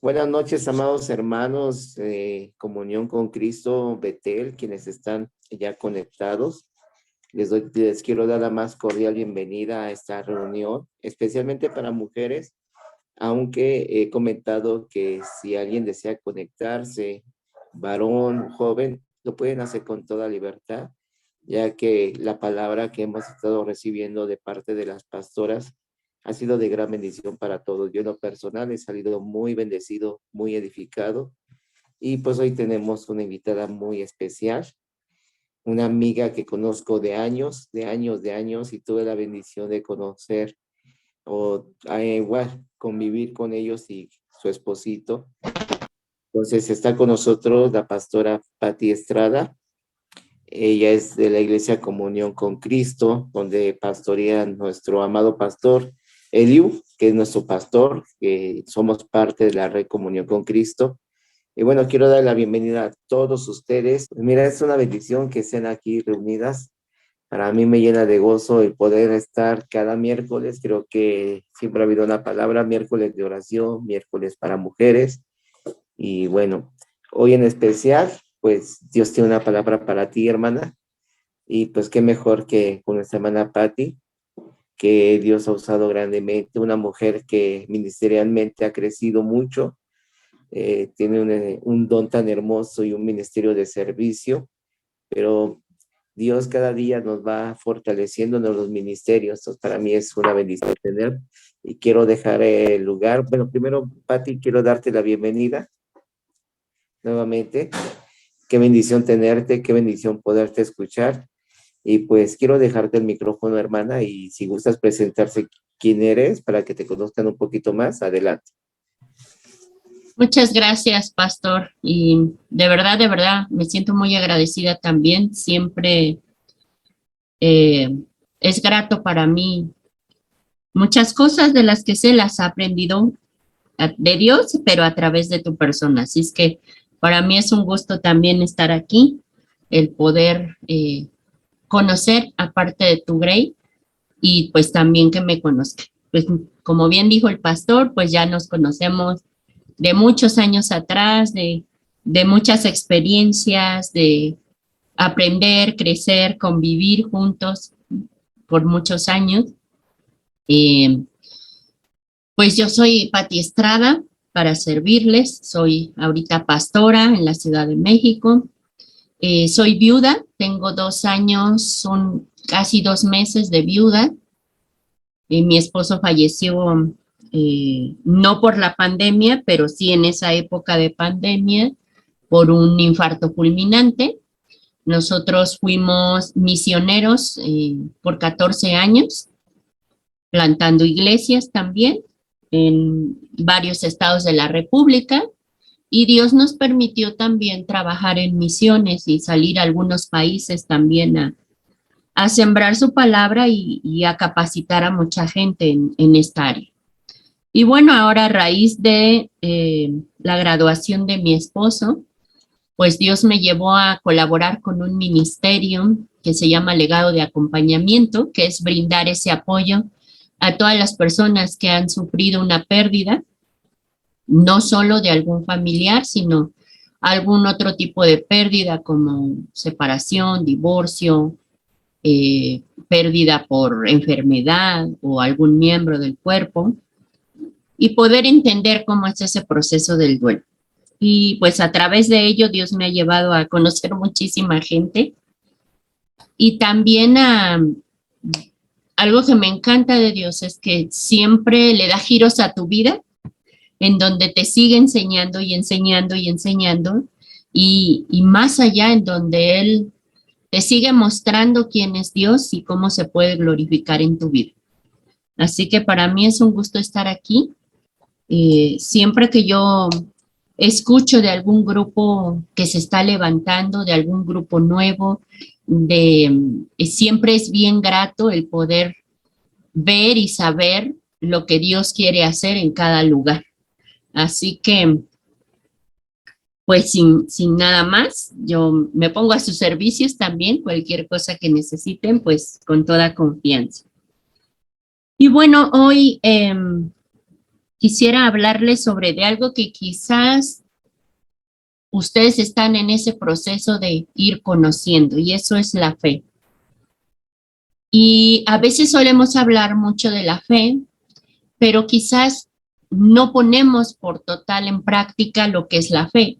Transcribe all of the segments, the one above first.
Buenas noches, amados hermanos, Comunión con Cristo, Betel, quienes están ya conectados. Les quiero dar la más cordial bienvenida a esta reunión, especialmente para mujeres, aunque he comentado que si alguien desea conectarse, varón, joven, lo pueden hacer con toda libertad, ya que la palabra que hemos estado recibiendo de parte de las pastoras ha sido de gran bendición para todos. Yo en lo personal he salido muy bendecido, muy edificado, y pues hoy tenemos una invitada muy especial, una amiga que conozco de años, y tuve la bendición de conocer o igual convivir con ellos y su esposito. Entonces está con nosotros la pastora Pati Estrada. Ella es de la Iglesia Comunión con Cristo, donde pastorea nuestro amado pastor Eliu, que es nuestro pastor, que somos parte de la Red Comunión con Cristo. Y bueno, quiero dar la bienvenida a todos ustedes. Mira, es una bendición que estén aquí reunidas. Para mí me llena de gozo el poder estar cada miércoles. Creo que siempre ha habido una palabra, miércoles de oración, miércoles para mujeres. Y bueno, hoy en especial, pues Dios tiene una palabra para ti, hermana. Y pues qué mejor que con nuestra hermana Patti, que Dios ha usado grandemente, una mujer que ministerialmente ha crecido mucho, tiene un don tan hermoso y un ministerio de servicio, pero Dios cada día nos va fortaleciendo en los ministerios. Entonces, para mí es una bendición tener, y quiero dejar el lugar. Bueno, primero, Patti, quiero darte la bienvenida nuevamente. Qué bendición tenerte, qué bendición poderte escuchar. Y pues quiero dejarte el micrófono, hermana, y si gustas presentarse quién eres para que te conozcan un poquito más, adelante. Muchas gracias, pastor. Y de verdad, me siento muy agradecida también. Siempre es grato para mí. Muchas cosas de las que sé las he aprendido de Dios, pero a través de tu persona. Así es que para mí es un gusto también estar aquí, el poder conocer aparte de tu Grey y pues también que me conozca. Pues como bien dijo el pastor, pues ya nos conocemos de muchos años atrás, de muchas experiencias, de aprender, crecer, convivir juntos por muchos años. Pues yo soy Pati Estrada para servirles, soy ahorita pastora en la Ciudad de México. Soy viuda, tengo 2 años, son casi 2 meses de viuda. Mi esposo falleció no por la pandemia, pero sí en esa época de pandemia por un infarto fulminante. Nosotros fuimos misioneros por 14 años, plantando iglesias también en varios estados de la República, y Dios nos permitió también trabajar en misiones y salir a algunos países también a sembrar su palabra y a capacitar a mucha gente en esta área. Y bueno, ahora a raíz de la graduación de mi esposo, pues Dios me llevó a colaborar con un ministerio que se llama Legado de Acompañamiento, que es brindar ese apoyo a todas las personas que han sufrido una pérdida, no solo de algún familiar, sino algún otro tipo de pérdida como separación, divorcio, pérdida por enfermedad o algún miembro del cuerpo, y poder entender cómo es ese proceso del duelo. Y pues a través de ello Dios me ha llevado a conocer muchísima gente y también algo que me encanta de Dios es que siempre le da giros a tu vida en donde te sigue enseñando y enseñando y enseñando y más allá en donde Él te sigue mostrando quién es Dios y cómo se puede glorificar en tu vida. Así que para mí es un gusto estar aquí. Siempre que yo escucho de algún grupo que se está levantando, de algún grupo nuevo, siempre es bien grato el poder ver y saber lo que Dios quiere hacer en cada lugar. Así que, pues sin nada más, yo me pongo a sus servicios también, cualquier cosa que necesiten, pues con toda confianza. Y bueno, hoy quisiera hablarles sobre de algo que quizás ustedes están en ese proceso de ir conociendo, y eso es la fe. Y a veces solemos hablar mucho de la fe, pero quizás no ponemos por total en práctica lo que es la fe.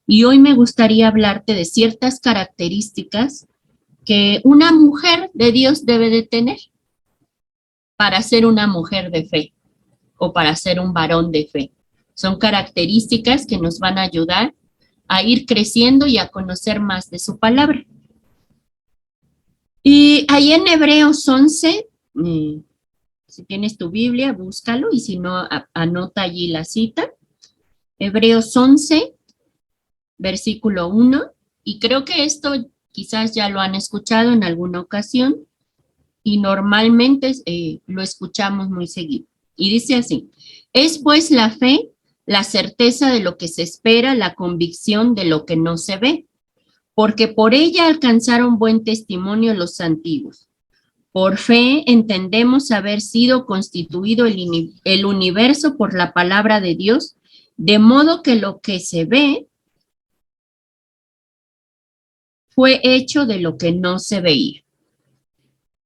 Y hoy me gustaría hablarte de ciertas características que una mujer de Dios debe de tener para ser una mujer de fe o para ser un varón de fe. Son características que nos van a ayudar a ir creciendo y a conocer más de su palabra. Y ahí en Hebreos 11, si tienes tu Biblia, búscalo, y si no, anota allí la cita. Hebreos 11, versículo 1, y creo que esto quizás ya lo han escuchado en alguna ocasión, y normalmente lo escuchamos muy seguido. Y dice así: es pues la fe, la certeza de lo que se espera, la convicción de lo que no se ve, porque por ella alcanzaron buen testimonio los antiguos. Por fe entendemos haber sido constituido el universo por la palabra de Dios, de modo que lo que se ve fue hecho de lo que no se veía.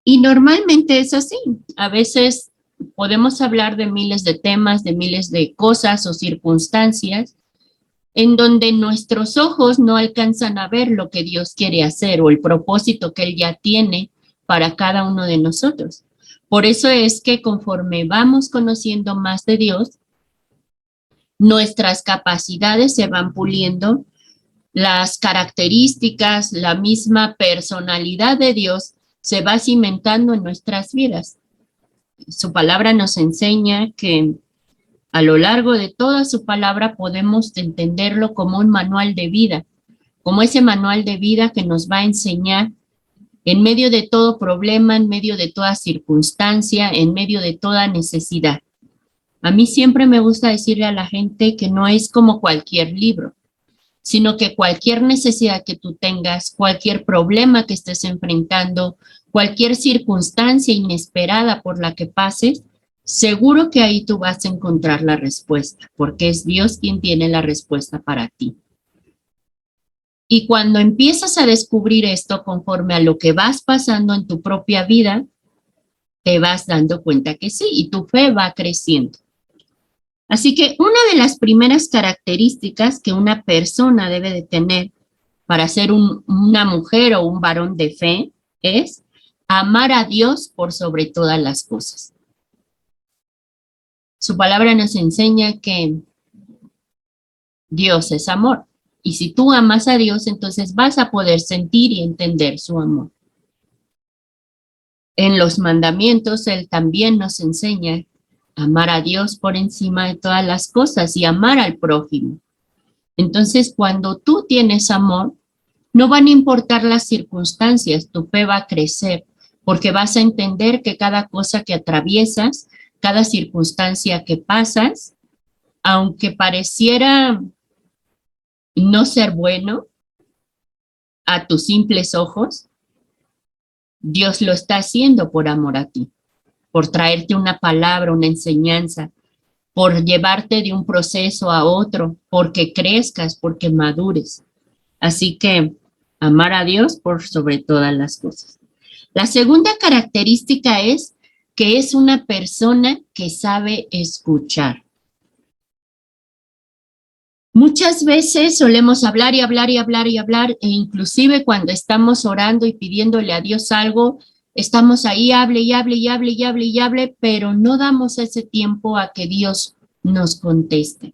Y normalmente es así. A veces podemos hablar de miles de temas, de miles de cosas o circunstancias en donde nuestros ojos no alcanzan a ver lo que Dios quiere hacer o el propósito que Él ya tiene para cada uno de nosotros. Por eso es que conforme vamos conociendo más de Dios, nuestras capacidades se van puliendo, las características, la misma personalidad de Dios se va cimentando en nuestras vidas. Su palabra nos enseña que a lo largo de toda su palabra podemos entenderlo como un manual de vida, como ese manual de vida que nos va a enseñar en medio de todo problema, en medio de toda circunstancia, en medio de toda necesidad. A mí siempre me gusta decirle a la gente que no es como cualquier libro, sino que cualquier necesidad que tú tengas, cualquier problema que estés enfrentando, cualquier circunstancia inesperada por la que pases, seguro que ahí tú vas a encontrar la respuesta, porque es Dios quien tiene la respuesta para ti. Y cuando empiezas a descubrir esto conforme a lo que vas pasando en tu propia vida, te vas dando cuenta que sí, y tu fe va creciendo. Así que una de las primeras características que una persona debe de tener para ser una mujer o un varón de fe es amar a Dios por sobre todas las cosas. Su palabra nos enseña que Dios es amor. Y si tú amas a Dios, entonces vas a poder sentir y entender su amor. En los mandamientos, Él también nos enseña a amar a Dios por encima de todas las cosas y amar al prójimo. Entonces, cuando tú tienes amor, no van a importar las circunstancias, tu fe va a crecer, porque vas a entender que cada cosa que atraviesas, cada circunstancia que pasas, aunque pareciera no ser bueno a tus simples ojos, Dios lo está haciendo por amor a ti, por traerte una palabra, una enseñanza, por llevarte de un proceso a otro, porque crezcas, porque madures. Así que amar a Dios por sobre todas las cosas. La segunda característica es que es una persona que sabe escuchar. Muchas veces solemos hablar y hablar y hablar y hablar, e inclusive cuando estamos orando y pidiéndole a Dios algo, estamos ahí, hable y hable y hable y hable y hable, pero no damos ese tiempo a que Dios nos conteste.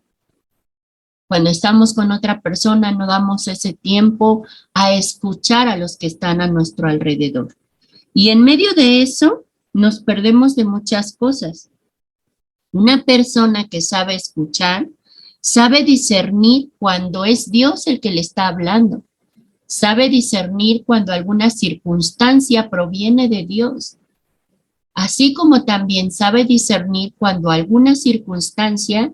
Cuando estamos con otra persona, no damos ese tiempo a escuchar a los que están a nuestro alrededor. Y en medio de eso, nos perdemos de muchas cosas. Una persona que sabe escuchar, sabe discernir cuando es Dios el que le está hablando. Sabe discernir cuando alguna circunstancia proviene de Dios. Así como también sabe discernir cuando alguna circunstancia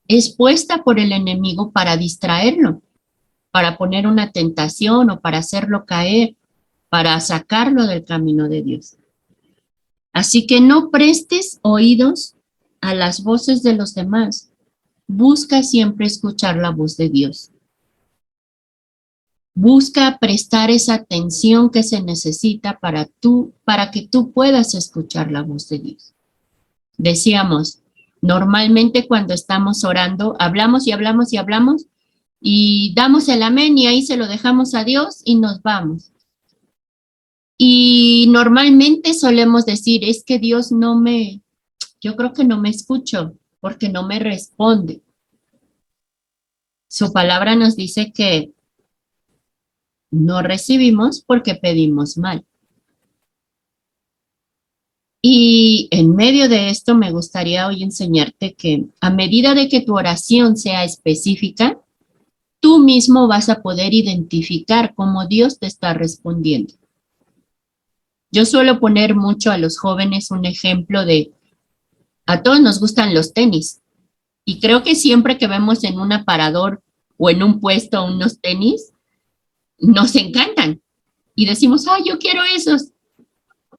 es puesta por el enemigo para distraerlo, para poner una tentación o para hacerlo caer, para sacarlo del camino de Dios. Así que no prestes oídos a las voces de los demás. Busca siempre escuchar la voz de Dios. Busca prestar esa atención que se necesita para que tú puedas escuchar la voz de Dios. Decíamos, normalmente cuando estamos orando, hablamos y hablamos y hablamos y damos el amén y ahí se lo dejamos a Dios y nos vamos. Y normalmente solemos decir, es que Dios yo creo que no me escucho porque no me responde. Su palabra nos dice que no recibimos porque pedimos mal. Y en medio de esto me gustaría hoy enseñarte que a medida de que tu oración sea específica, tú mismo vas a poder identificar cómo Dios te está respondiendo. Yo suelo poner mucho a los jóvenes un ejemplo a todos nos gustan los tenis. Y creo que siempre que vemos en un aparador o en un puesto unos tenis, nos encantan. Y decimos, yo quiero esos.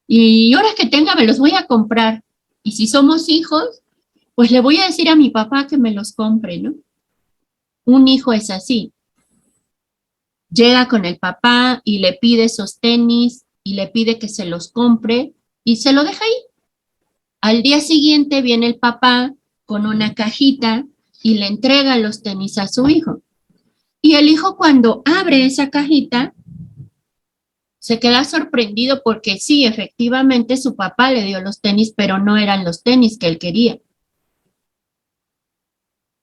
Y ahora que tenga, me los voy a comprar. Y si somos hijos, pues le voy a decir a mi papá que me los compre, ¿no? Un hijo es así. Llega con el papá y le pide esos tenis y le pide que se los compre y se lo deja ahí. Al día siguiente viene el papá con una cajita y le entrega los tenis a su hijo. Y el hijo cuando abre esa cajita se queda sorprendido porque sí, efectivamente su papá le dio los tenis, pero no eran los tenis que él quería.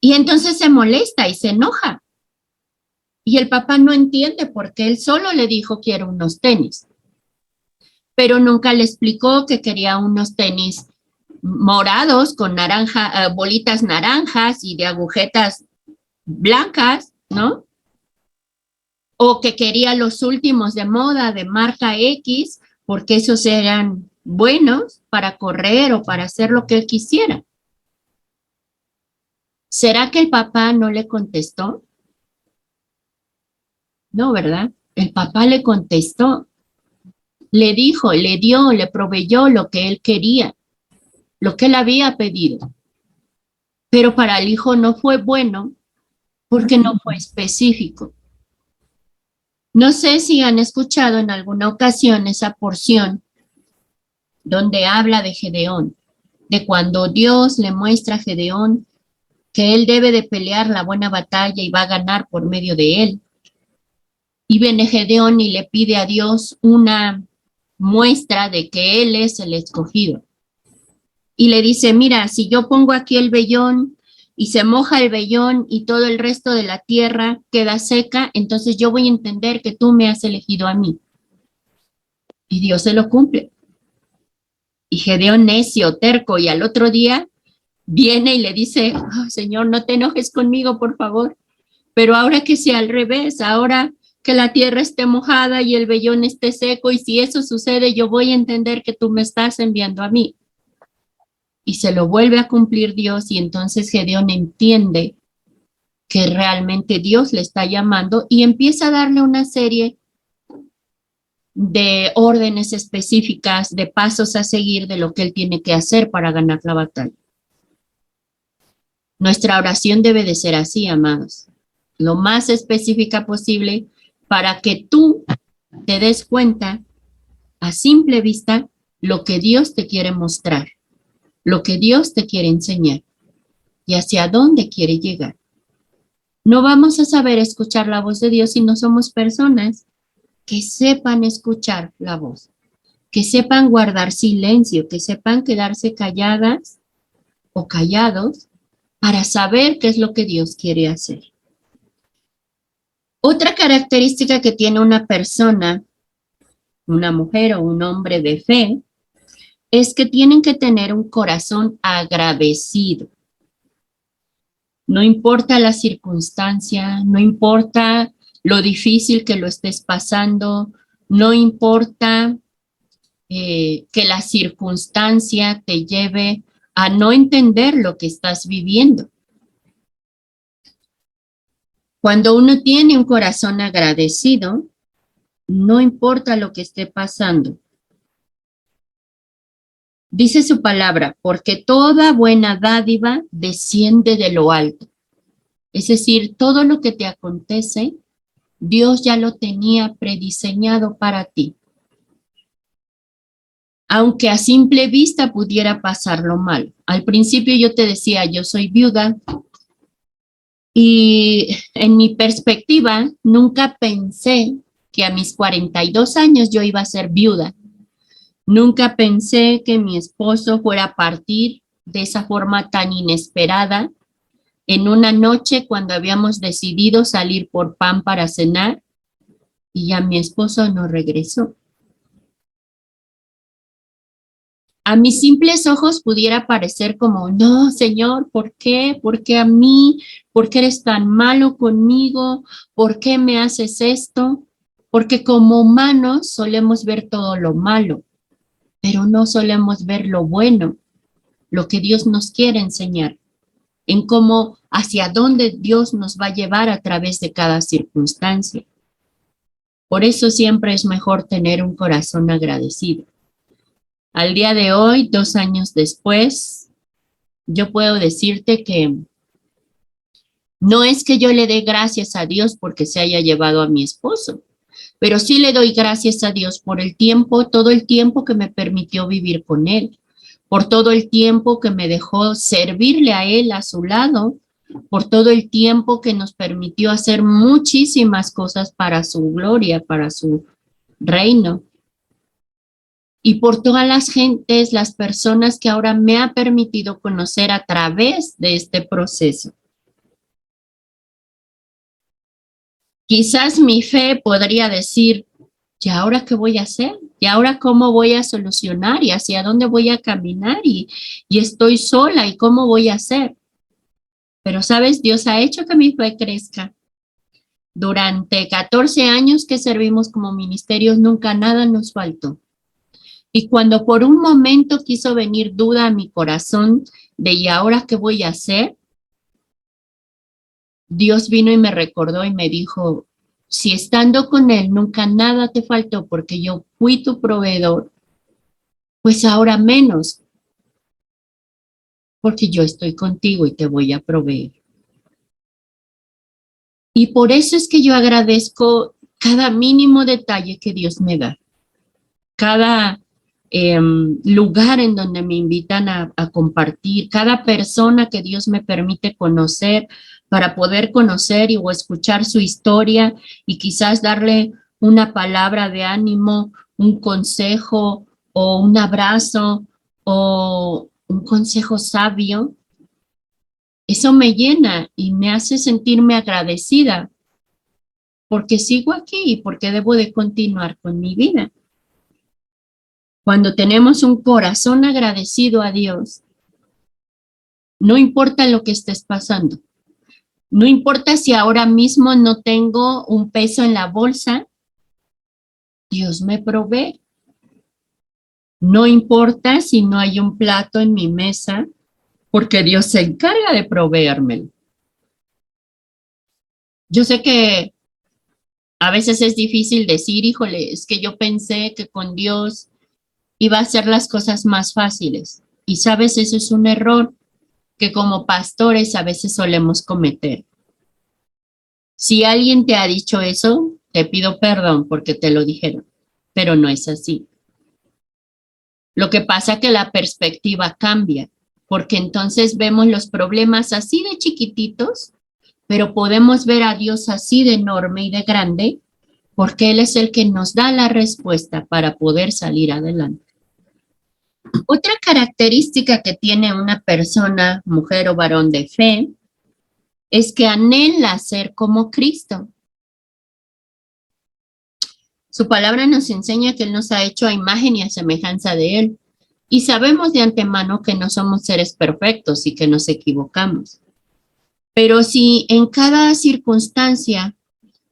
Y entonces se molesta y se enoja. Y el papá no entiende porque él solo le dijo quiero unos tenis. Pero nunca le explicó que quería unos tenis morados con bolitas naranjas y de agujetas blancas, ¿no? O que quería los últimos de moda de marca X, porque esos eran buenos para correr o para hacer lo que él quisiera. ¿Será que el papá no le contestó? No, ¿verdad? El papá le contestó, le dijo, le dio, le proveyó lo que él quería, lo que él había pedido. Pero para el hijo no fue bueno porque no fue específico. No sé si han escuchado en alguna ocasión esa porción donde habla de Gedeón, de cuando Dios le muestra a Gedeón que él debe de pelear la buena batalla y va a ganar por medio de él. Y viene Gedeón y le pide a Dios una muestra de que él es el escogido. Y le dice, mira, si yo pongo aquí el vellón y se moja el vellón y todo el resto de la tierra queda seca, entonces yo voy a entender que tú me has elegido a mí. Y Dios se lo cumple. Y Gedeón necio, terco, y al otro día viene y le dice, Señor, no te enojes conmigo, por favor, pero ahora que sea al revés, ahora que la tierra esté mojada y el vellón esté seco, y si eso sucede, yo voy a entender que tú me estás enviando a mí. Y se lo vuelve a cumplir Dios, y entonces Gedeón entiende que realmente Dios le está llamando y empieza a darle una serie de órdenes específicas, de pasos a seguir de lo que él tiene que hacer para ganar la batalla. Nuestra oración debe de ser así, amados, lo más específica posible para que tú te des cuenta a simple vista lo que Dios te quiere mostrar, lo que Dios te quiere enseñar y hacia dónde quiere llegar. No vamos a saber escuchar la voz de Dios si no somos personas que sepan escuchar la voz, que sepan guardar silencio, que sepan quedarse calladas o callados para saber qué es lo que Dios quiere hacer. Otra característica que tiene una persona, una mujer o un hombre de fe, es que tienen que tener un corazón agradecido. No importa la circunstancia, no importa lo difícil que lo estés pasando, no importa que la circunstancia te lleve a no entender lo que estás viviendo. Cuando uno tiene un corazón agradecido, no importa lo que esté pasando, Dice su palabra, porque toda buena dádiva desciende de lo alto. Es decir, todo lo que te acontece, Dios ya lo tenía prediseñado para ti. Aunque a simple vista pudiera pasarlo mal. Al principio yo te decía, yo soy viuda y en mi perspectiva nunca pensé que a mis 42 años yo iba a ser viuda. Nunca pensé que mi esposo fuera a partir de esa forma tan inesperada en una noche cuando habíamos decidido salir por pan para cenar y ya mi esposo no regresó. A mis simples ojos pudiera parecer como, no, Señor, ¿por qué? ¿Por qué a mí? ¿Por qué eres tan malo conmigo? ¿Por qué me haces esto? Porque como humanos solemos ver todo lo malo, pero no solemos ver lo bueno, lo que Dios nos quiere enseñar, en cómo, hacia dónde Dios nos va a llevar a través de cada circunstancia. Por eso siempre es mejor tener un corazón agradecido. Al día de hoy, 2 años después, yo puedo decirte que no es que yo le dé gracias a Dios porque se haya llevado a mi esposo, pero sí le doy gracias a Dios por el tiempo, todo el tiempo que me permitió vivir con él, por todo el tiempo que me dejó servirle a él a su lado, por todo el tiempo que nos permitió hacer muchísimas cosas para su gloria, para su reino. Y por todas las gentes, las personas que ahora me ha permitido conocer a través de este proceso. Quizás mi fe podría decir, ¿y ahora qué voy a hacer? ¿Y ahora cómo voy a solucionar? ¿Y hacia dónde voy a caminar? Y estoy sola, ¿y cómo voy a hacer? Pero, ¿sabes? Dios ha hecho que mi fe crezca. Durante 14 años que servimos como ministerios, nunca nada nos faltó. Y cuando por un momento quiso venir duda a mi corazón de ¿y ahora qué voy a hacer? Dios vino y me recordó y me dijo, si estando con Él nunca nada te faltó porque yo fui tu proveedor, pues ahora menos, porque yo estoy contigo y te voy a proveer. Y por eso es que yo agradezco cada mínimo detalle que Dios me da, cada lugar en donde me invitan a compartir, cada persona que Dios me permite conocer para poder conocer o escuchar su historia y quizás darle una palabra de ánimo, un consejo o un abrazo o un consejo sabio. Eso me llena y me hace sentirme agradecida porque sigo aquí y porque debo de continuar con mi vida. Cuando tenemos un corazón agradecido a Dios, no importa lo que estés pasando, no importa si ahora mismo no tengo un peso en la bolsa, Dios me provee. No importa si no hay un plato en mi mesa, porque Dios se encarga de proveérmelo. Yo sé que a veces es difícil decir, híjole, es que yo pensé que con Dios iba a hacer las cosas más fáciles. Y sabes, eso es un error que como pastores a veces solemos cometer. Si alguien te ha dicho eso, te pido perdón porque te lo dijeron, pero no es así. Lo que pasa es que la perspectiva cambia, porque entonces vemos los problemas así de chiquititos, pero podemos ver a Dios así de enorme y de grande, porque Él es el que nos da la respuesta para poder salir adelante. Otra característica que tiene una persona, mujer o varón de fe, es que anhela ser como Cristo. Su palabra nos enseña que Él nos ha hecho a imagen y a semejanza de Él. Y sabemos de antemano que no somos seres perfectos y que nos equivocamos. Pero si en cada circunstancia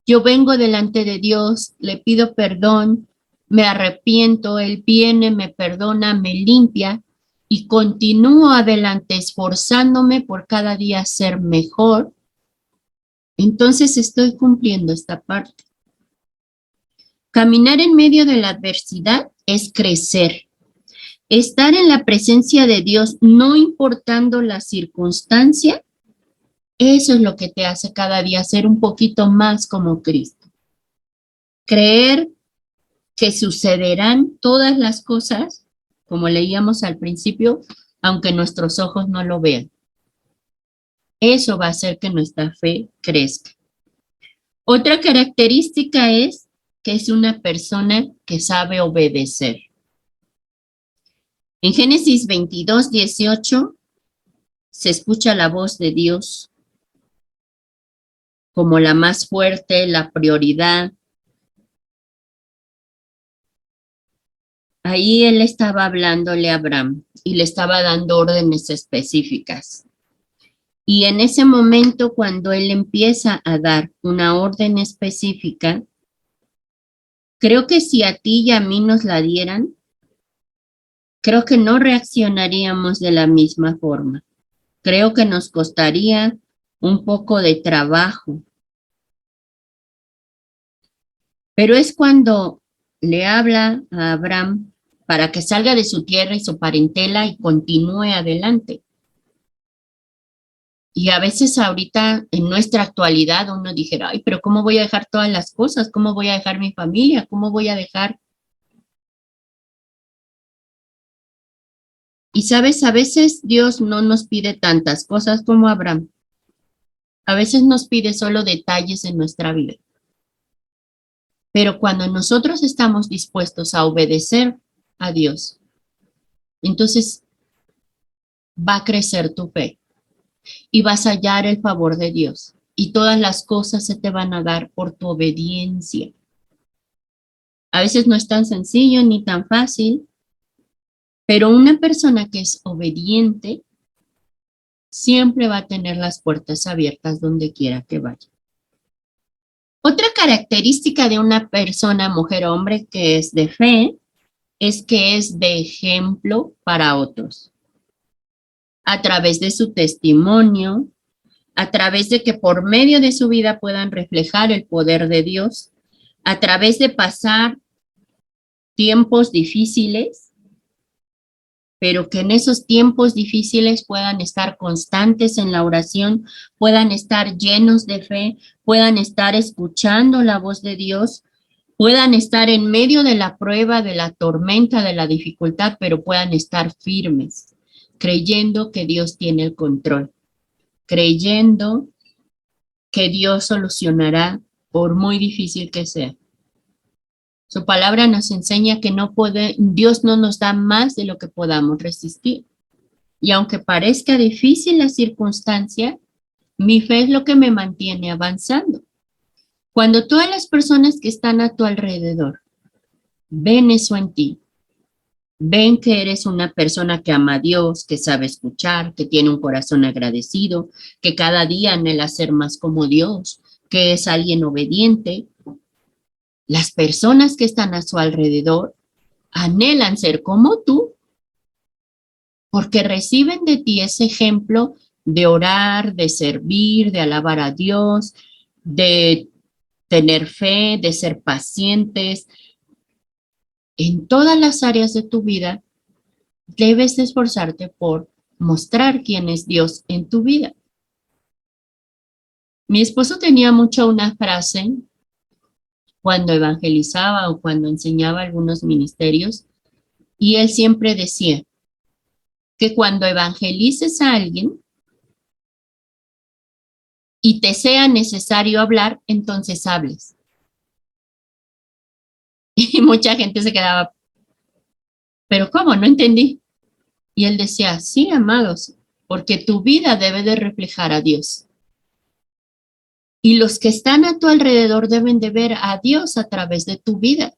yo vengo delante de Dios, le pido perdón, me arrepiento, Él viene, me perdona, me limpia y continúo adelante esforzándome por cada día ser mejor, entonces estoy cumpliendo esta parte. Caminar en medio de la adversidad es crecer. Estar en la presencia de Dios, no importando la circunstancia, eso es lo que te hace cada día ser un poquito más como Cristo. Creer que sucederán todas las cosas, como leíamos al principio, aunque nuestros ojos no lo vean. Eso va a hacer que nuestra fe crezca. Otra característica es que es una persona que sabe obedecer. En Génesis 22:18 se escucha la voz de Dios como la más fuerte, la prioridad. Ahí él estaba hablándole a Abraham y le estaba dando órdenes específicas. Y en ese momento, cuando él empieza a dar una orden específica, creo que si a ti y a mí nos la dieran, creo que no reaccionaríamos de la misma forma. Creo que nos costaría un poco de trabajo. Pero es cuando le habla a Abraham para que salga de su tierra y su parentela y continúe adelante. Y a veces ahorita, en nuestra actualidad, uno dijera, ay, pero ¿cómo voy a dejar todas las cosas? ¿Cómo voy a dejar mi familia? ¿Cómo voy a dejar? Y sabes, a veces Dios no nos pide tantas cosas como Abraham. A veces nos pide solo detalles en nuestra vida. Pero cuando nosotros estamos dispuestos a obedecer a Dios, entonces va a crecer tu fe y vas a hallar el favor de Dios. Y todas las cosas se te van a dar por tu obediencia. A veces no es tan sencillo ni tan fácil, pero una persona que es obediente siempre va a tener las puertas abiertas donde quiera que vaya. Otra característica de una persona, mujer o hombre, que es de fe, es que es de ejemplo para otros. A través de su testimonio, a través de que por medio de su vida puedan reflejar el poder de Dios, a través de pasar tiempos difíciles, pero que en esos tiempos difíciles puedan estar constantes en la oración, puedan estar llenos de fe, puedan estar escuchando la voz de Dios, puedan estar en medio de la prueba, de la tormenta, de la dificultad, pero puedan estar firmes, creyendo que Dios tiene el control, creyendo que Dios solucionará por muy difícil que sea. Su palabra nos enseña que Dios no nos da más de lo que podamos resistir. Y aunque parezca difícil la circunstancia, mi fe es lo que me mantiene avanzando. Cuando todas las personas que están a tu alrededor ven eso en ti, ven que eres una persona que ama a Dios, que sabe escuchar, que tiene un corazón agradecido, que cada día anhela ser más como Dios, que es alguien obediente, las personas que están a su alrededor anhelan ser como tú porque reciben de ti ese ejemplo de orar, de servir, de alabar a Dios, de tener fe, de ser pacientes. En todas las áreas de tu vida debes esforzarte por mostrar quién es Dios en tu vida. Mi esposo tenía mucho una frase cuando evangelizaba o cuando enseñaba algunos ministerios, y él siempre decía que cuando evangelices a alguien y te sea necesario hablar, entonces hables. Y mucha gente se quedaba, pero ¿cómo? No entendí. Y él decía, sí, amados, porque tu vida debe de reflejar a Dios. Y los que están a tu alrededor deben de ver a Dios a través de tu vida.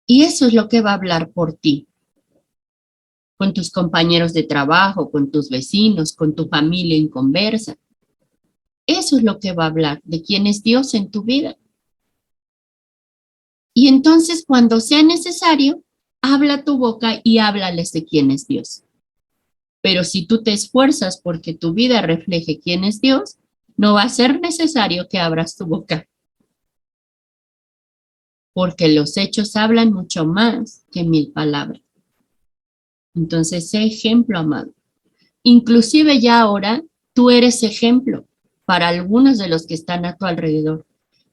Y eso es lo que va a hablar por ti. Con tus compañeros de trabajo, con tus vecinos, con tu familia en conversa. Eso es lo que va a hablar de quién es Dios en tu vida. Y entonces, cuando sea necesario, habla tu boca y háblales de quién es Dios. Pero si tú te esfuerzas porque tu vida refleje quién es Dios, no va a ser necesario que abras tu boca. Porque los hechos hablan mucho más que 1000 palabras. Entonces, sé ejemplo, amado. Inclusive ya ahora tú eres ejemplo para algunos de los que están a tu alrededor.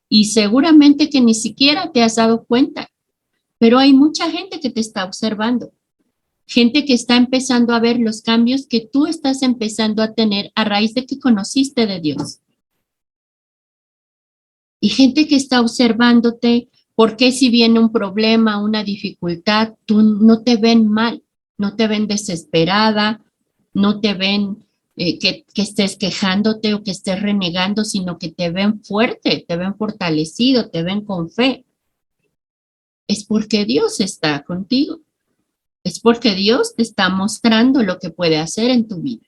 Y seguramente que ni siquiera te has dado cuenta, pero hay mucha gente que te está observando. Gente que está empezando a ver los cambios que tú estás empezando a tener a raíz de que conociste de Dios. Y gente que está observándote, porque si viene un problema, una dificultad, tú no te ven mal, no te ven desesperada, no te ven que estés quejándote o que estés renegando, sino que te ven fuerte, te ven fortalecido, te ven con fe. Es porque Dios está contigo. Es porque Dios te está mostrando lo que puede hacer en tu vida.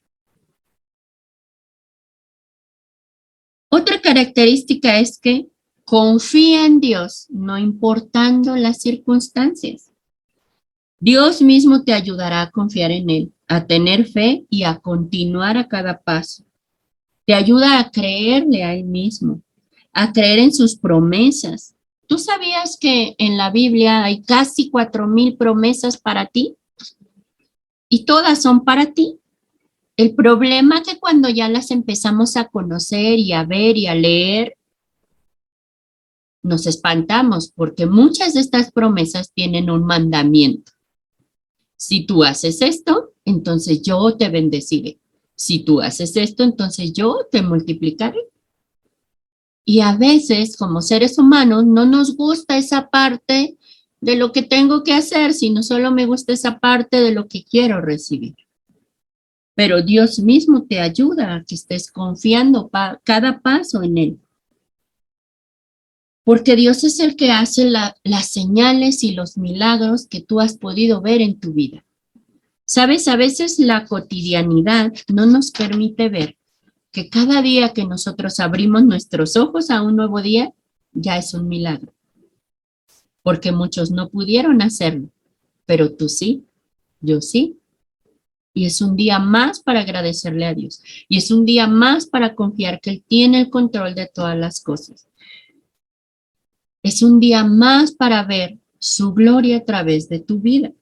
Otra característica es que confía en Dios, no importando las circunstancias. Dios mismo te ayudará a confiar en Él, a tener fe y a continuar a cada paso. Te ayuda a creerle a Él mismo, a creer en sus promesas. ¿Tú sabías que en la Biblia hay casi 4,000 promesas para ti? Y todas son para ti. El problema es que cuando ya las empezamos a conocer y a ver y a leer, nos espantamos porque muchas de estas promesas tienen un mandamiento. Si tú haces esto, entonces yo te bendeciré. Si tú haces esto, entonces yo te multiplicaré. Y a veces, como seres humanos, no nos gusta esa parte de lo que tengo que hacer, sino solo me gusta esa parte de lo que quiero recibir. Pero Dios mismo te ayuda a que estés confiando cada paso en Él. Porque Dios es el que hace las señales y los milagros que tú has podido ver en tu vida. Sabes, a veces la cotidianidad no nos permite ver que cada día que nosotros abrimos nuestros ojos a un nuevo día, ya es un milagro. Porque muchos no pudieron hacerlo, pero tú sí, yo sí. Y es un día más para agradecerle a Dios. Y es un día más para confiar que Él tiene el control de todas las cosas. Es un día más para ver su gloria a través de tu vida.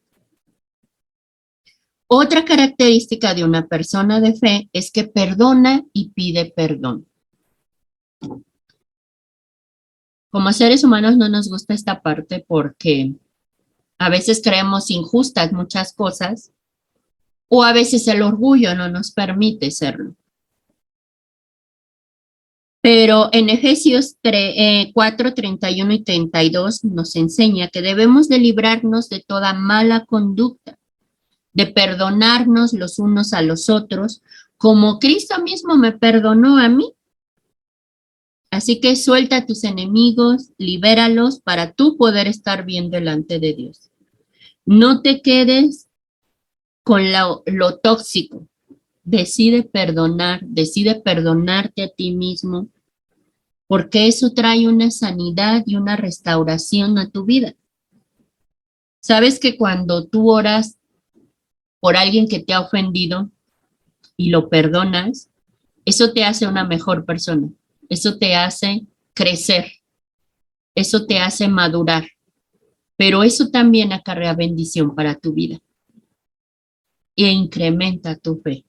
Otra característica de una persona de fe es que perdona y pide perdón. Como seres humanos no nos gusta esta parte porque a veces creemos injustas muchas cosas o a veces el orgullo no nos permite serlo. Pero en Efesios 4, 31 y 32 nos enseña que debemos de librarnos de toda mala conducta, de perdonarnos los unos a los otros, como Cristo mismo me perdonó a mí. Así que suelta a tus enemigos, libéralos para tú poder estar bien delante de Dios. No te quedes con lo tóxico. Decide perdonar, decide perdonarte a ti mismo, porque eso trae una sanidad y una restauración a tu vida. Sabes que cuando tú oras por alguien que te ha ofendido y lo perdonas, eso te hace una mejor persona, eso te hace crecer, eso te hace madurar, pero eso también acarrea bendición para tu vida e incrementa tu fe.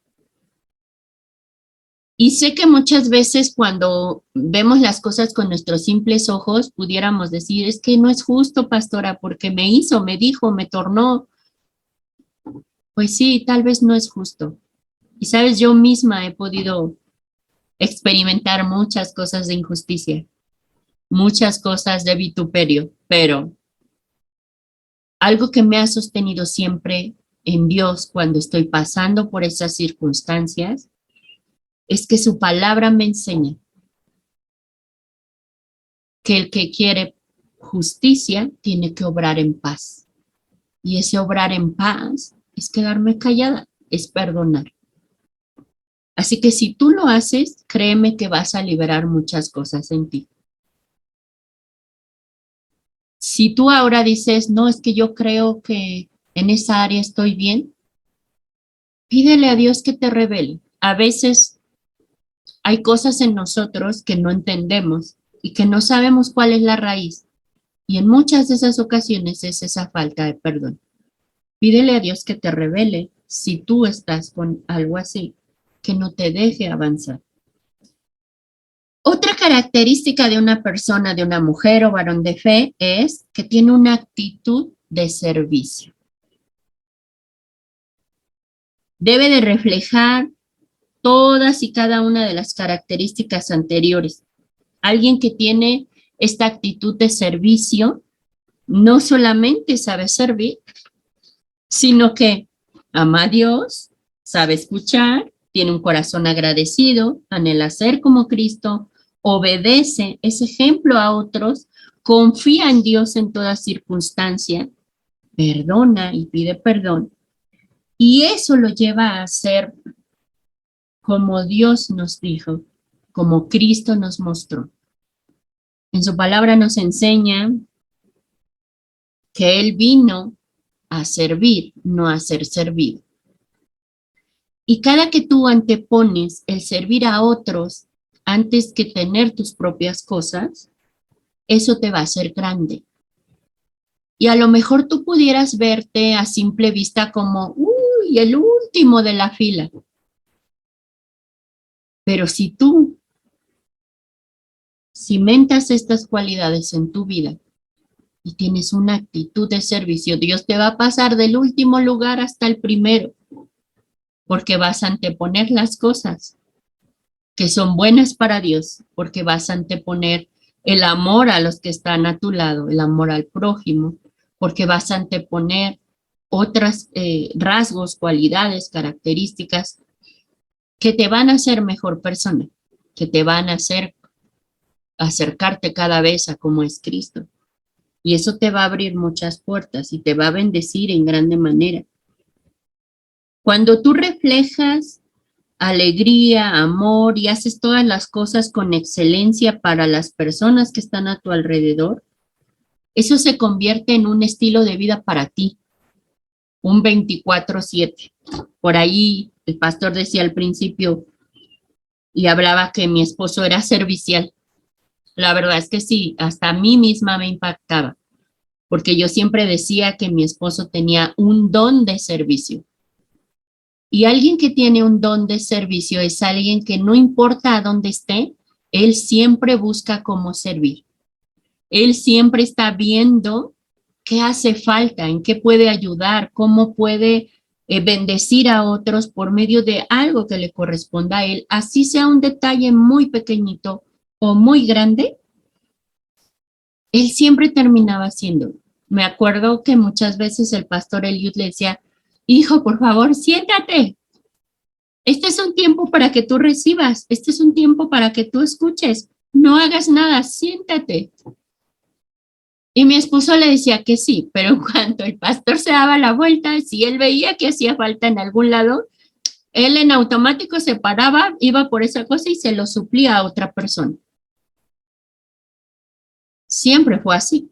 Y sé que muchas veces cuando vemos las cosas con nuestros simples ojos, pudiéramos decir, es que no es justo, pastora, porque me hizo, me dijo, me tornó. Pues sí, tal vez no es justo. Y sabes, yo misma he podido experimentar muchas cosas de injusticia, muchas cosas de vituperio, pero algo que me ha sostenido siempre en Dios cuando estoy pasando por esas circunstancias es que su palabra me enseña que el que quiere justicia tiene que obrar en paz. Y ese obrar en paz es quedarme callada, es perdonar. Así que si tú lo haces, créeme que vas a liberar muchas cosas en ti. Si tú ahora dices, no, es que yo creo que en esa área estoy bien, pídele a Dios que te revele. A veces hay cosas en nosotros que no entendemos y que no sabemos cuál es la raíz. Y en muchas de esas ocasiones es esa falta de perdón. Pídele a Dios que te revele si tú estás con algo así, que no te deje avanzar. Otra característica de una persona, de una mujer o varón de fe, es que tiene una actitud de servicio. Debe de reflejar todas y cada una de las características anteriores. Alguien que tiene esta actitud de servicio no solamente sabe servir, sino que ama a Dios, sabe escuchar, tiene un corazón agradecido, anhela ser como Cristo, obedece, es ejemplo a otros, confía en Dios en toda circunstancia, perdona y pide perdón. Y eso lo lleva a ser como Dios nos dijo, como Cristo nos mostró. En su palabra nos enseña que Él vino a servir, no a ser servido. Y cada que tú antepones el servir a otros antes que tener tus propias cosas, eso te va a hacer grande. Y a lo mejor tú pudieras verte a simple vista como, uy, el último de la fila. Pero si tú cimentas estas cualidades en tu vida y tienes una actitud de servicio, Dios te va a pasar del último lugar hasta el primero, porque vas a anteponer las cosas que son buenas para Dios, porque vas a anteponer el amor a los que están a tu lado, el amor al prójimo, porque vas a anteponer otras rasgos, cualidades, características que te van a hacer mejor persona, que te van a hacer acercarte cada vez a cómo es Cristo. Y eso te va a abrir muchas puertas y te va a bendecir en grande manera. Cuando tú reflejas alegría, amor y haces todas las cosas con excelencia para las personas que están a tu alrededor, eso se convierte en un estilo de vida para ti, un 24/7. Por ahí el pastor decía al principio y hablaba que mi esposo era servicial. La verdad es que sí, hasta a mí misma me impactaba, porque yo siempre decía que mi esposo tenía un don de servicio. Y alguien que tiene un don de servicio es alguien que no importa a dónde esté, él siempre busca cómo servir. Él siempre está viendo qué hace falta, en qué puede ayudar, cómo puede bendecir a otros por medio de algo que le corresponda a él, así sea un detalle muy pequeñito o muy grande, él siempre terminaba haciéndolo. Me acuerdo que muchas veces el pastor Eliud le decía, hijo, por favor, siéntate. Este es un tiempo para que tú recibas, este es un tiempo para que tú escuches, no hagas nada, siéntate. Y mi esposo le decía que sí, pero en cuanto el pastor se daba la vuelta, si él veía que hacía falta en algún lado, él en automático se paraba, iba por esa cosa y se lo suplía a otra persona. Siempre fue así.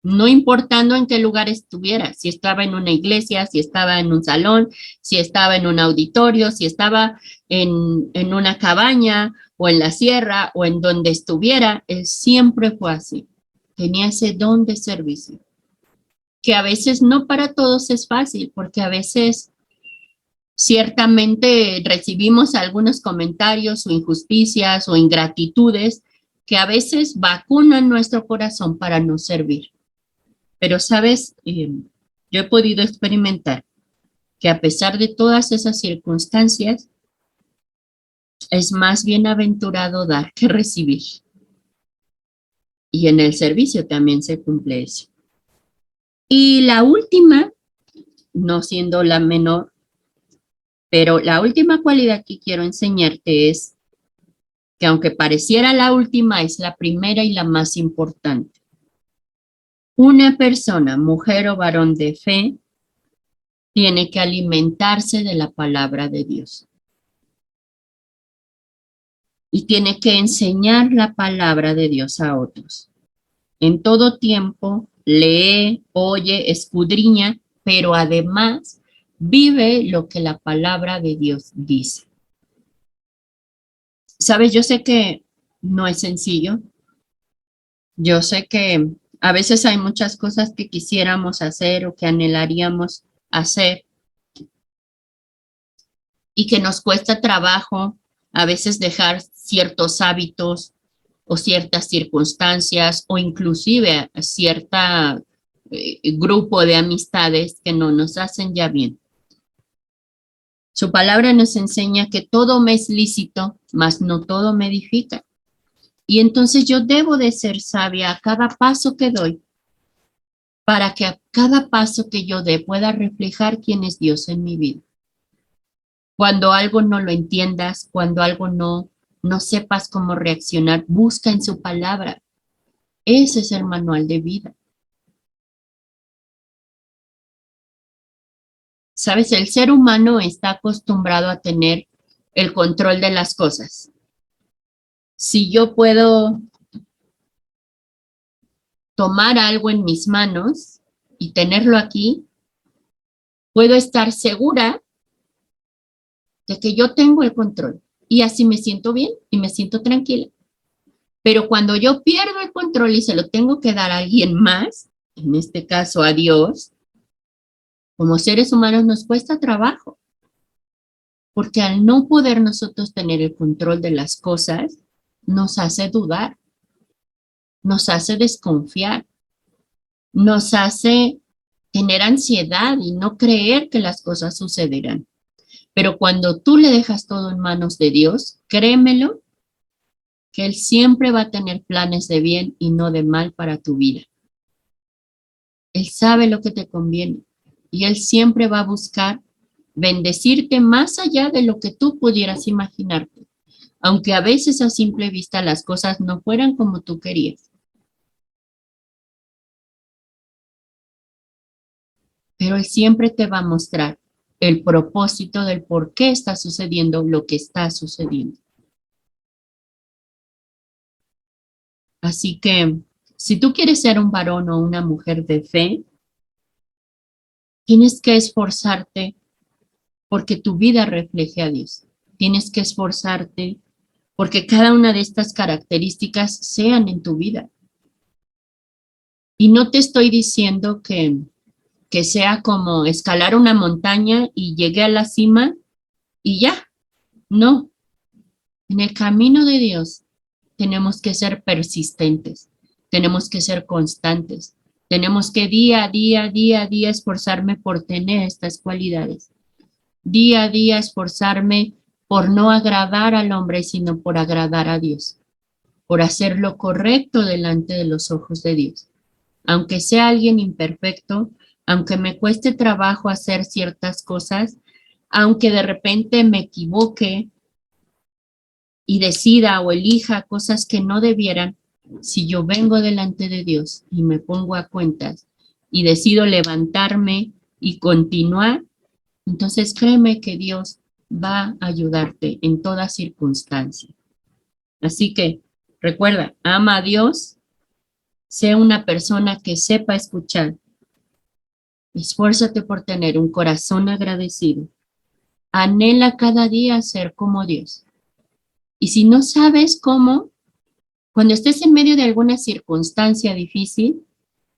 No importando en qué lugar estuviera, si estaba en una iglesia, si estaba en un salón, si estaba en un auditorio, si estaba en una cabaña o en la sierra o en donde estuviera, él siempre fue así. Tenía ese don de servicio, que a veces no para todos es fácil, porque a veces ciertamente recibimos algunos comentarios o injusticias o ingratitudes que a veces vacunan nuestro corazón para no servir. Pero, ¿sabes? Yo he podido experimentar que a pesar de todas esas circunstancias, es más bienaventurado dar que recibir. Y en el servicio también se cumple eso. Y la última, no siendo la menor, pero la última cualidad que quiero enseñarte es que aunque pareciera la última, es la primera y la más importante. Una persona, mujer o varón de fe, tiene que alimentarse de la palabra de Dios. Y tiene que enseñar la palabra de Dios a otros. En todo tiempo, lee, oye, escudriña, pero además vive lo que la palabra de Dios dice. Sabes, yo sé que no es sencillo. Yo sé que A veces hay muchas cosas que quisiéramos hacer o que anhelaríamos hacer y que nos cuesta trabajo a veces dejar ciertos hábitos o ciertas circunstancias o inclusive cierta grupo de amistades que no nos hacen ya bien. Su palabra nos enseña que todo me es lícito, mas no todo me edifica. Y entonces yo debo de ser sabia a cada paso que doy, para que a cada paso que yo dé pueda reflejar quién es Dios en mi vida. Cuando algo no lo entiendas, cuando algo no sepas cómo reaccionar, busca en su palabra. Ese es el manual de vida. Sabes, el ser humano está acostumbrado a tener el control de las cosas. Si yo puedo tomar algo en mis manos y tenerlo aquí, puedo estar segura de que yo tengo el control y así me siento bien y me siento tranquila. Pero cuando yo pierdo el control y se lo tengo que dar a alguien más, en este caso a Dios, como seres humanos nos cuesta trabajo, porque al no poder nosotros tener el control de las cosas, nos hace dudar, nos hace desconfiar, nos hace tener ansiedad y no creer que las cosas sucederán. Pero cuando tú le dejas todo en manos de Dios, créemelo, que Él siempre va a tener planes de bien y no de mal para tu vida. Él sabe lo que te conviene y Él siempre va a buscar bendecirte más allá de lo que tú pudieras imaginarte, aunque a veces a simple vista las cosas no fueran como tú querías. Pero Él siempre te va a mostrar el propósito del por qué está sucediendo lo que está sucediendo. Así que, si tú quieres ser un varón o una mujer de fe, tienes que esforzarte porque tu vida refleje a Dios. Tienes que esforzarte porque cada una de estas características sean en tu vida. Y no te estoy diciendo que sea como escalar una montaña y llegué a la cima y ya. No. En el camino de Dios tenemos que ser persistentes, tenemos que ser constantes, tenemos que día a día esforzarme por tener estas cualidades. Día a día esforzarme por no agradar al hombre, sino por agradar a Dios, por hacer lo correcto delante de los ojos de Dios. Aunque sea alguien imperfecto, aunque me cueste trabajo hacer ciertas cosas, aunque de repente me equivoque y decida o elija cosas que no debieran, si yo vengo delante de Dios y me pongo a cuentas y decido levantarme y continuar, entonces créeme que Dios va a ayudarte en toda circunstancia. Así que recuerda, ama a Dios, sea una persona que sepa escuchar, esfuérzate por tener un corazón agradecido, anhela cada día ser como Dios. Y si no sabes cómo, cuando estés en medio de alguna circunstancia difícil,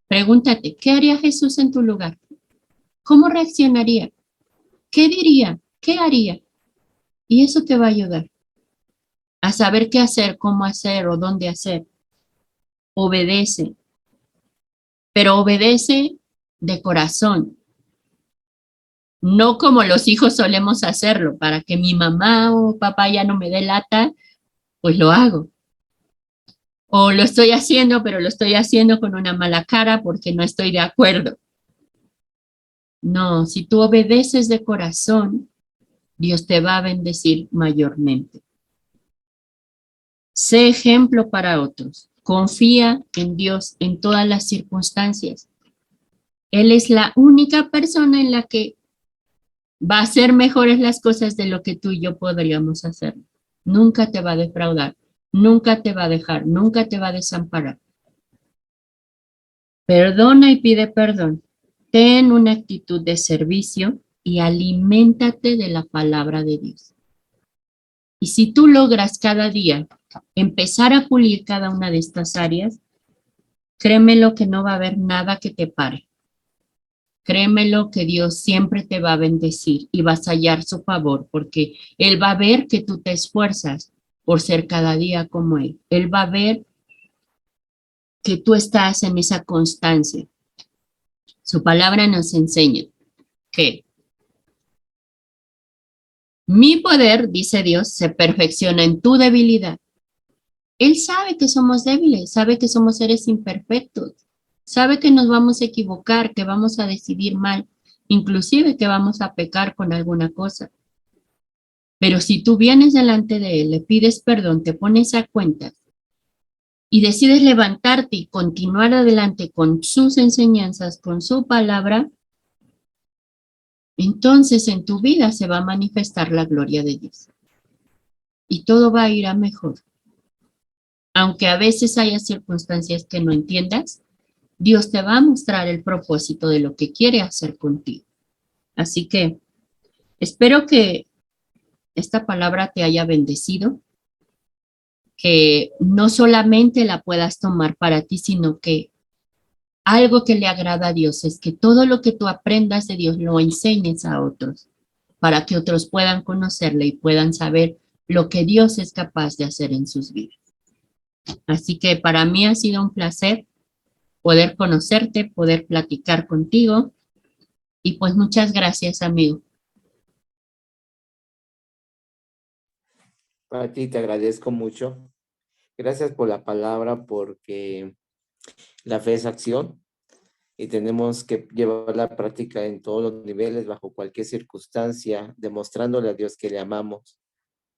pregúntate, ¿qué haría Jesús en tu lugar? ¿Cómo reaccionaría? ¿Qué diría? ¿Qué haría? Y eso te va a ayudar a saber qué hacer, cómo hacer o dónde hacer. Obedece, pero obedece de corazón, no como los hijos solemos hacerlo, para que mi mamá o papá ya no me dé lata, pues lo hago. O lo estoy haciendo, pero lo estoy haciendo con una mala cara porque no estoy de acuerdo. No, si tú obedeces de corazón, Dios te va a bendecir mayormente. Sé ejemplo para otros. Confía en Dios en todas las circunstancias. Él es la única persona en la que va a hacer mejores las cosas de lo que tú y yo podríamos hacer. Nunca te va a defraudar, nunca te va a dejar, nunca te va a desamparar. Perdona y pide perdón. Ten una actitud de servicio y aliméntate de la palabra de Dios. Y si tú logras cada día empezar a pulir cada una de estas áreas, Créemelo que no va a haber nada que te pare. Créemelo que Dios siempre te va a bendecir y vas a hallar su favor, porque Él va a ver que tú te esfuerzas por ser cada día como Él. Él va a ver que tú estás en esa constancia. Su palabra nos enseña que mi poder, dice Dios, se perfecciona en tu debilidad. Él sabe que somos débiles, sabe que somos seres imperfectos, sabe que nos vamos a equivocar, que vamos a decidir mal, inclusive que vamos a pecar con alguna cosa. Pero si tú vienes delante de Él, le pides perdón, te pones a cuentas y decides levantarte y continuar adelante con sus enseñanzas, con su palabra, entonces en tu vida se va a manifestar la gloria de Dios y todo va a ir a mejor. Aunque a veces haya circunstancias que no entiendas, Dios te va a mostrar el propósito de lo que quiere hacer contigo. Así que espero que esta palabra te haya bendecido, que no solamente la puedas tomar para ti, sino que algo que le agrada a Dios es que todo lo que tú aprendas de Dios lo enseñes a otros, para que otros puedan conocerle y puedan saber lo que Dios es capaz de hacer en sus vidas. Así que para mí ha sido un placer poder conocerte, poder platicar contigo y pues muchas gracias, amigo. Pati, te agradezco mucho. Gracias por la palabra, porque la fe es acción y tenemos que llevar la práctica en todos los niveles, bajo cualquier circunstancia, demostrándole a Dios que le amamos,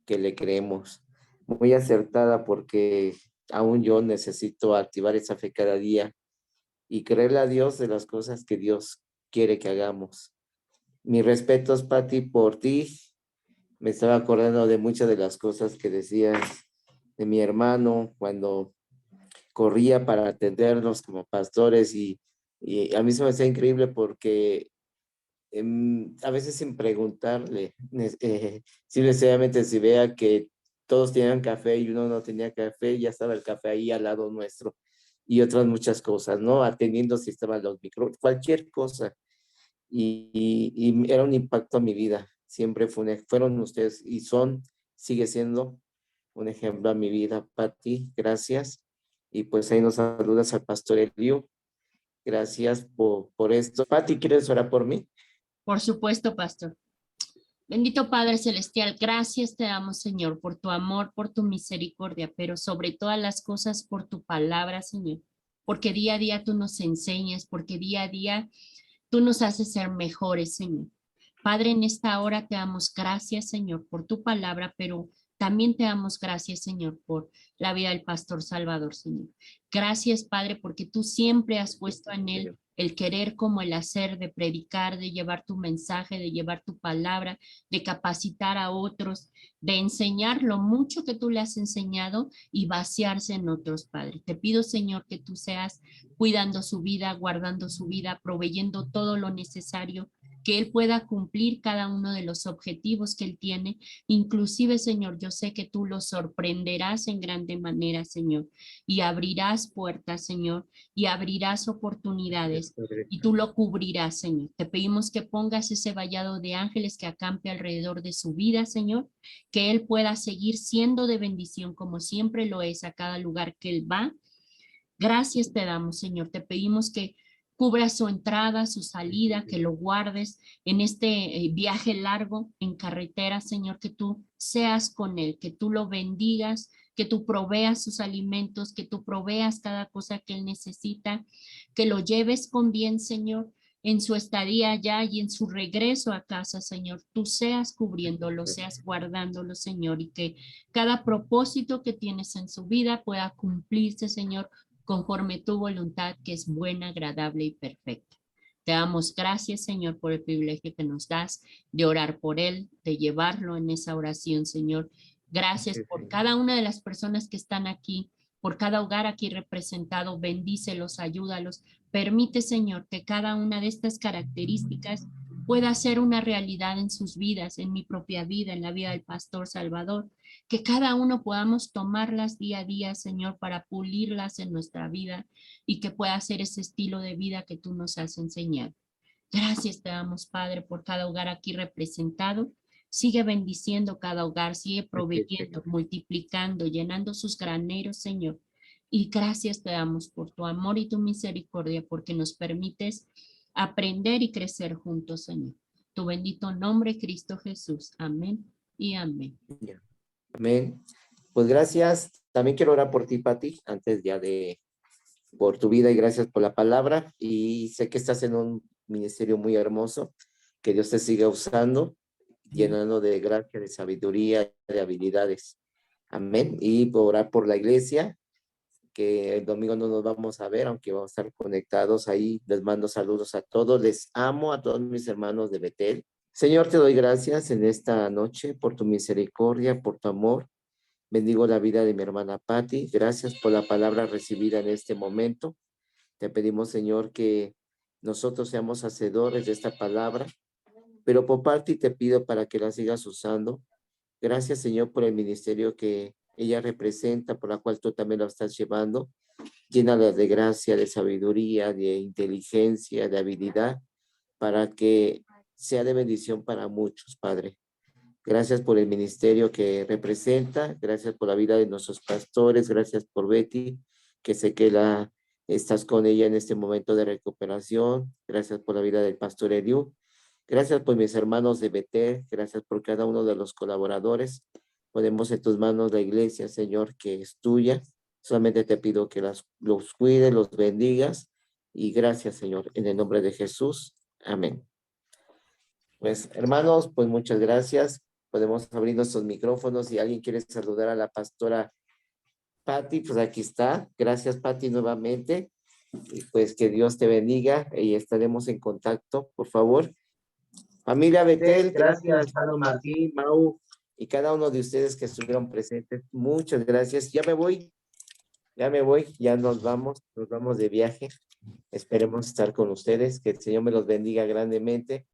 que le creemos. Muy acertada, porque aún yo necesito activar esa fe cada día y creerle a Dios de las cosas que Dios quiere que hagamos. Mis respetos, Pati, por ti. Me estaba acordando de muchas de las cosas que decías de mi hermano cuando corría para atendernos como pastores, y a mí se me hacía increíble porque a veces sin preguntarle, simplemente si vea que todos tenían café y uno no tenía café, ya estaba el café ahí al lado nuestro, y otras muchas cosas, ¿no? Atendiendo si estaban los micrófonos, cualquier cosa. Y era un impacto a mi vida. Siempre fueron ustedes y sigue siendo un ejemplo a mi vida. Pati, gracias. Y pues ahí nos saludas al pastor Elio. Gracias por esto. Pati, ¿quieres orar por mí? Por supuesto, pastor. Bendito Padre Celestial, gracias te damos, Señor, por tu amor, por tu misericordia, pero sobre todas las cosas por tu palabra, Señor, porque día a día tú nos enseñas, porque día a día tú nos haces ser mejores, Señor. Padre, en esta hora te damos gracias, Señor, por tu palabra, pero también te damos gracias, Señor, por la vida del pastor Salvador, Señor. Gracias, Padre, porque tú siempre has puesto en él el querer como el hacer, de predicar, de llevar tu mensaje, de llevar tu palabra, de capacitar a otros, de enseñar lo mucho que tú le has enseñado y vaciarse en otros, Padre. Te pido, Señor, que tú seas cuidando su vida, guardando su vida, proveyendo todo lo necesario, que Él pueda cumplir cada uno de los objetivos que Él tiene. Inclusive, Señor, yo sé que tú lo sorprenderás en grande manera, Señor, y abrirás puertas, Señor, y abrirás oportunidades, y tú lo cubrirás, Señor. Te pedimos que pongas ese vallado de ángeles que acampe alrededor de su vida, Señor, que Él pueda seguir siendo de bendición como siempre lo es a cada lugar que Él va. Gracias te damos, Señor. Te pedimos que cubras su entrada, su salida, que lo guardes en este viaje largo en carretera, Señor, que tú seas con él, que tú lo bendigas, que tú proveas sus alimentos, que tú proveas cada cosa que él necesita, que lo lleves con bien, Señor, en su estadía allá y en su regreso a casa, Señor. Tú seas cubriéndolo, seas guardándolo, Señor, y que cada propósito que tienes en su vida pueda cumplirse, Señor, conforme tu voluntad, que es buena, agradable y perfecta. Te damos gracias, Señor, por el privilegio que nos das de orar por él, de llevarlo en esa oración, Señor. Gracias por cada una de las personas que están aquí, por cada hogar aquí representado. Bendícelos, ayúdalos. Permite, Señor, que cada una de estas características pueda ser una realidad en sus vidas, en mi propia vida, en la vida del pastor Salvador, que cada uno podamos tomarlas día a día, Señor, para pulirlas en nuestra vida y que pueda ser ese estilo de vida que tú nos has enseñado. Gracias te damos, Padre, por cada hogar aquí representado. Sigue bendiciendo cada hogar, sigue Gracias, proveyendo, Señor. multiplicando, llenando sus graneros, Señor. Y gracias te damos por tu amor y tu misericordia, porque nos permites aprender y crecer juntos, Señor. Tu bendito nombre, Cristo Jesús. Amén y amén. Ya. Amén. Pues gracias. También quiero orar por ti, Pati, antes ya de por tu vida y gracias por la palabra. Y sé que estás en un ministerio muy hermoso, que Dios te siga usando, llenando de gracia, de sabiduría, de habilidades. Amén. Y por orar por la iglesia, que el domingo no nos vamos a ver, aunque vamos a estar conectados ahí. Les mando saludos a todos. Les amo a todos mis hermanos de Betel. Señor, te doy gracias en esta noche por tu misericordia, por tu amor. Bendigo la vida de mi hermana Patti. Gracias por la palabra recibida en este momento. Te pedimos, Señor, que nosotros seamos hacedores de esta palabra, pero por parte te pido para que la sigas usando. Gracias, Señor, por el ministerio que ella representa, por la cual tú también la estás llevando. Llénala de gracia, de sabiduría, de inteligencia, de habilidad, para que sea de bendición para muchos, Padre. Gracias por el ministerio que representa, gracias por la vida de nuestros pastores, gracias por Betty, que sé que estás con ella en este momento de recuperación, gracias por la vida del pastor Eliú, gracias por mis hermanos de Betel, gracias por cada uno de los colaboradores. Ponemos en tus manos la iglesia, Señor, que es tuya. Solamente te pido que los cuides, los bendigas y gracias, Señor, en el nombre de Jesús. Amén. Pues hermanos, pues muchas gracias. Podemos abrir nuestros micrófonos. Si alguien quiere saludar a la pastora Patti, pues aquí está. Gracias, Patti, nuevamente. Y pues que Dios te bendiga y estaremos en contacto, por favor. Familia Betel, gracias, Pablo Martín, Mau y cada uno de ustedes que estuvieron presentes. Muchas gracias. Ya me voy, ya nos vamos de viaje. Esperemos estar con ustedes. Que el Señor me los bendiga grandemente.